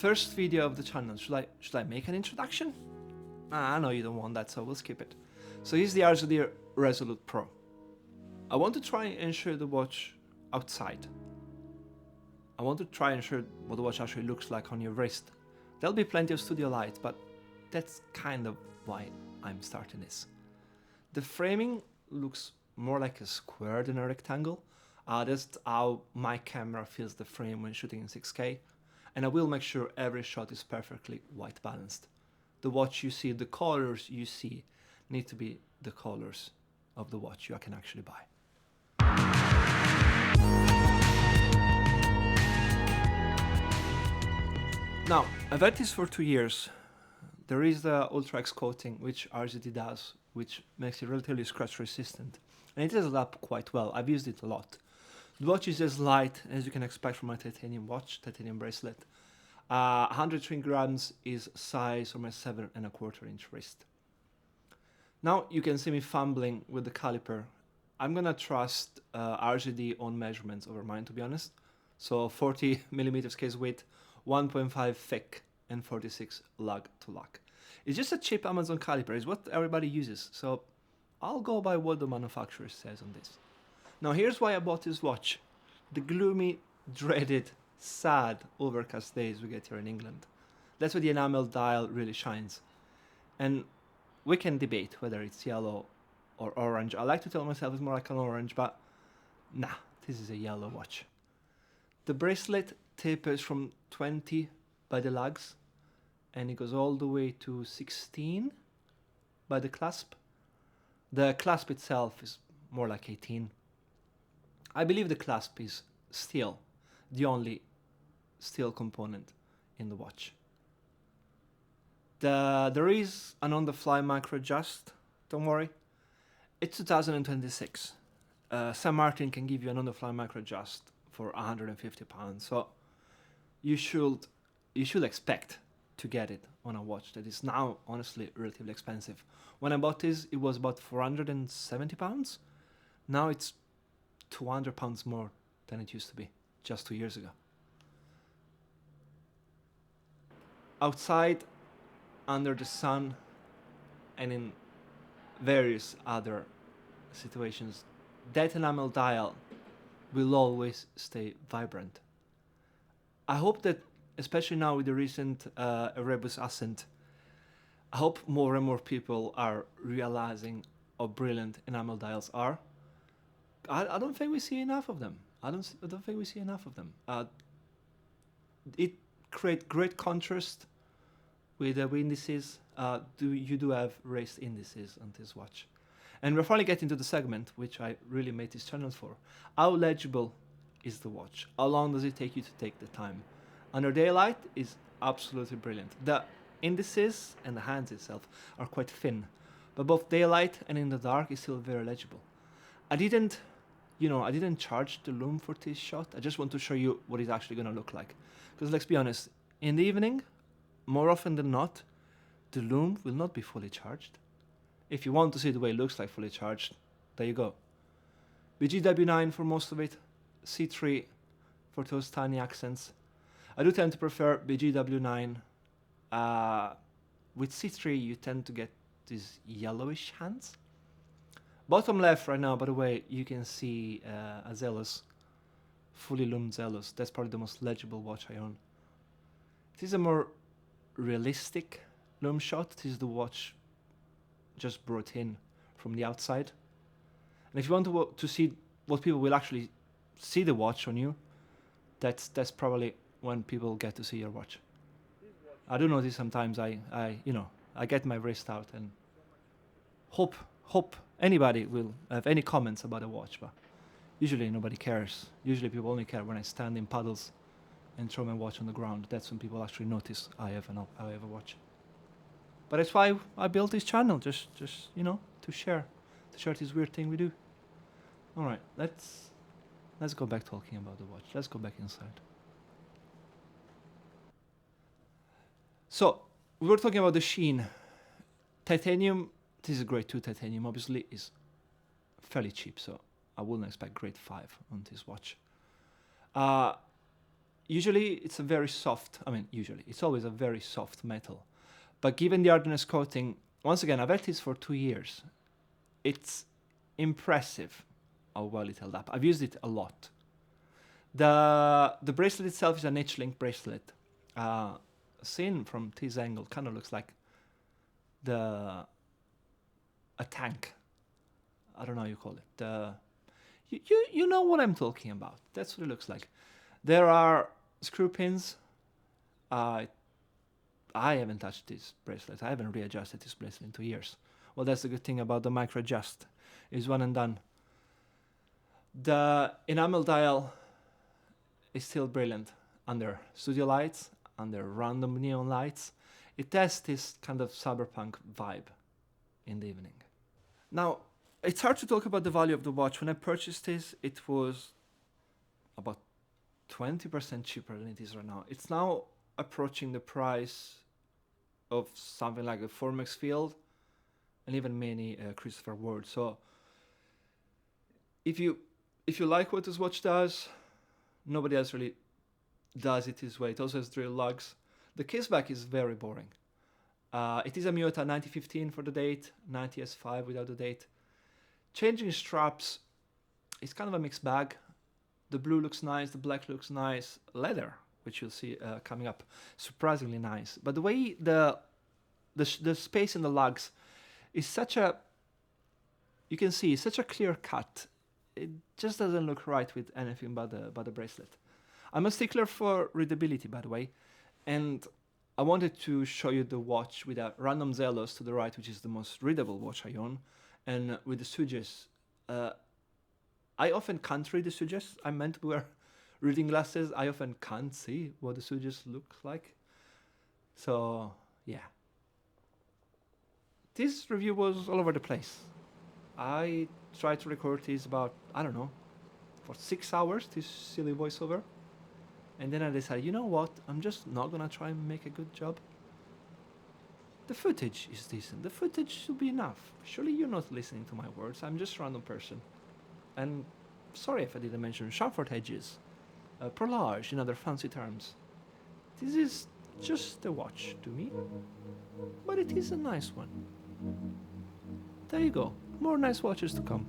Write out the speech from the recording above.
First video of the channel. Should I make an introduction? I know you don't want that, so we'll skip it. So here's the RZE Resolute Pro. I want to try and show the watch outside. I want to try and show what the watch actually looks like on your wrist. There'll be plenty of studio light, but that's kind of why I'm starting this. The framing looks more like a square than a rectangle. That's how my camera feels the frame when shooting in 6K. And I will make sure every shot is perfectly white balanced. The watch you see, the colors you see, need to be the colors of the watch you can actually buy. Now, I've had this for 2 years. There is the Ultra X coating, which RZE does, which makes it relatively scratch resistant. And it holds up quite well. I've used it a lot. The watch is as light as you can expect from my titanium watch, titanium bracelet. 103 grams is size of my 7¼ inch wrist. Now you can see me fumbling with the caliper. I'm gonna trust RZE own measurements over mine, to be honest. So 40 millimeters case width, 1.5 thick, and 46 lug to lug. It's just a cheap Amazon caliper. It's what everybody uses. So I'll go by what the manufacturer says on this. Now here's why I bought this watch. The gloomy, dreaded, sad, overcast days we get here in England. That's where the enamel dial really shines. And we can debate whether it's yellow or orange. I like to tell myself it's more like an orange, but nah, this is a yellow watch. The bracelet tapers from 20 by the lugs, and it goes all the way to 16 by the clasp. The clasp itself is more like 18. I believe the clasp is still the only steel component in the watch. There is an on-the-fly micro adjust, don't worry. It's 2026. St. Martin can give you an on-the-fly micro adjust for £150, so you should expect to get it on a watch that is now honestly relatively expensive. When I bought this, it was about £470. Now it's £200 more than it used to be just 2 years ago. Outside, under the sun, and in various other situations, that enamel dial will always stay vibrant. I hope that, especially now with the recent Erebus Ascent, I hope more and more people are realizing how brilliant enamel dials are. I don't think we see enough of them. I don't think we see enough of them. It creates great contrast with the indices. You do have raised indices on this watch. And we're finally getting to the segment which I really made this channel for. How legible is the watch? How long does it take you to take the time? Under daylight is absolutely brilliant. The indices and the hands itself are quite thin, but both daylight and in the dark is still very legible. I didn't charge the lume for this shot. I just want to show you what it's actually going to look like. Because let's be honest, in the evening, more often than not, the lume will not be fully charged. If you want to see the way it looks like fully charged, there you go. BGW9 for most of it, C3 for those tiny accents. I do tend to prefer BGW9. With C3 you tend to get these yellowish hands. Bottom left right now, by the way, you can see a Zelos, fully loomed Zelos. That's probably the most legible watch I own. This is a more realistic lume shot. This is the watch just brought in from the outside. And if you want to see what people will actually see the watch on you, that's probably when people get to see your watch. I do notice sometimes I get my wrist out and hope anybody will have any comments about a watch, but usually nobody cares. Usually people only care when I stand in puddles and throw my watch on the ground. That's when people actually notice I have a watch. But that's why I built this channel, just to share this weird thing we do. All right, let's go back talking about the watch. Let's go back inside. So we were talking about the sheen. Titanium. This is grade 2 titanium, obviously, is fairly cheap, so I wouldn't expect grade 5 on this watch. Usually it's a very soft, usually, it's always a very soft metal. But given the hardness coating, once again, I've had this for 2 years. It's impressive how well it held up. I've used it a lot. The bracelet itself is an H-link bracelet. Seen from this angle, kind of looks like a tank. I don't know how you call it. You know what I'm talking about. That's what it looks like. There are screw pins. I haven't touched this bracelet. I haven't readjusted this bracelet in 2 years. Well, that's the good thing about the micro adjust. It's one and done. The enamel dial is still brilliant under studio lights, under random neon lights. It has this kind of cyberpunk vibe in the evening. Now, it's hard to talk about the value of the watch. When I purchased this, it was about 20% cheaper than it is right now. It's now approaching the price of something like the Formex Field and even many Christopher Ward. So if you like what this watch does, nobody else really does it this way. It also has drill lugs. The caseback is very boring. It is a Miyota 9015 for the date, 90S5 without the date. Changing straps is kind of a mixed bag. The blue looks nice, the black looks nice. Leather, which you'll see coming up, surprisingly nice. But the way the space in the lugs is such a, you can see, such a clear cut. It just doesn't look right with anything but the bracelet. I'm a stickler for readability, by the way, and I wanted to show you the watch with a random Zelos to the right, which is the most readable watch I own, and with the switches. I often can't read the switches. I'm meant to wear reading glasses. I often can't see what the switches look like. So, yeah. This review was all over the place. I tried to record this about, I don't know, for 6 hours, this silly voiceover. And then I decided, you know what, I'm just not gonna try and make a good job. The footage is decent. The footage should be enough. Surely you're not listening to my words. I'm just a random person. And sorry if I didn't mention chamfered edges, perlage in other fancy terms. This is just a watch to me, but it is a nice one. There you go. More nice watches to come.